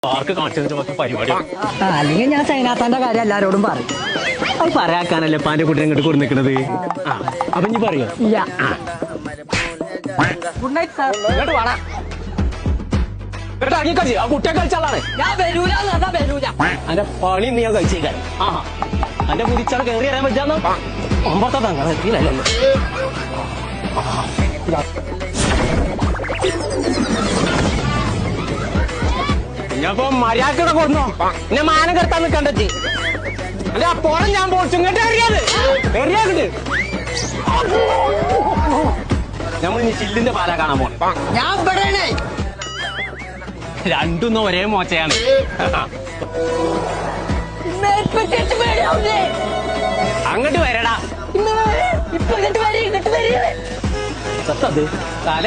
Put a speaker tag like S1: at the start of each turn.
S1: Park കാണിച്ചു പരിപാടി
S2: അല്ലെങ്കിൽ ഞാൻ സൈനാത്താന്റെ കാര്യം എല്ലാരോടും പറയും.
S1: അത് പറയാക്കാനല്ലേ പാന്റെ കുട്ടിനെ ഇങ്ങോട്ട് കൊടു നിൽക്കണത്. അപ്പൊ ഇനി പറയോ?
S2: ഇല്ല. Good night sir.
S1: ഇങ്ങോട്ട് വേണം ആ കുട്ടിയെ കളിച്ചാളാണ്.
S2: ഞാൻ വരൂല വരൂല.
S1: അന്റെ പണി നീ ഞാൻ കഴിച്ചേക്കാൻ. അന്റെ കുതിച്ചാണ് കയറി അറിയാൻ പറ്റാന്നോ? ഒമ്പത്തെ തങ്ങളെത്തിയില്ലല്ലോ. ഞാനിപ്പോ മര്യാദക്കടെ കൊന്നോ എന്നെ മാനം കെടുത്താൻ നിൽക്കണ്ടേ. അല്ലെ അപ്പോഴും ഞാൻ പോച്ചു ഇങ്ങോട്ട് എറിയാത് എറിയാണ്ട് നമ്മൾ ഇനി ചില്ലിന്റെ പാല കാണാൻ പോണേ.
S2: ഞാൻ ഇവിടെ
S1: രണ്ടും ഒരേ മോശയാണ്. അങ്ങോട്ട് വരടാ. സത്തത് കാല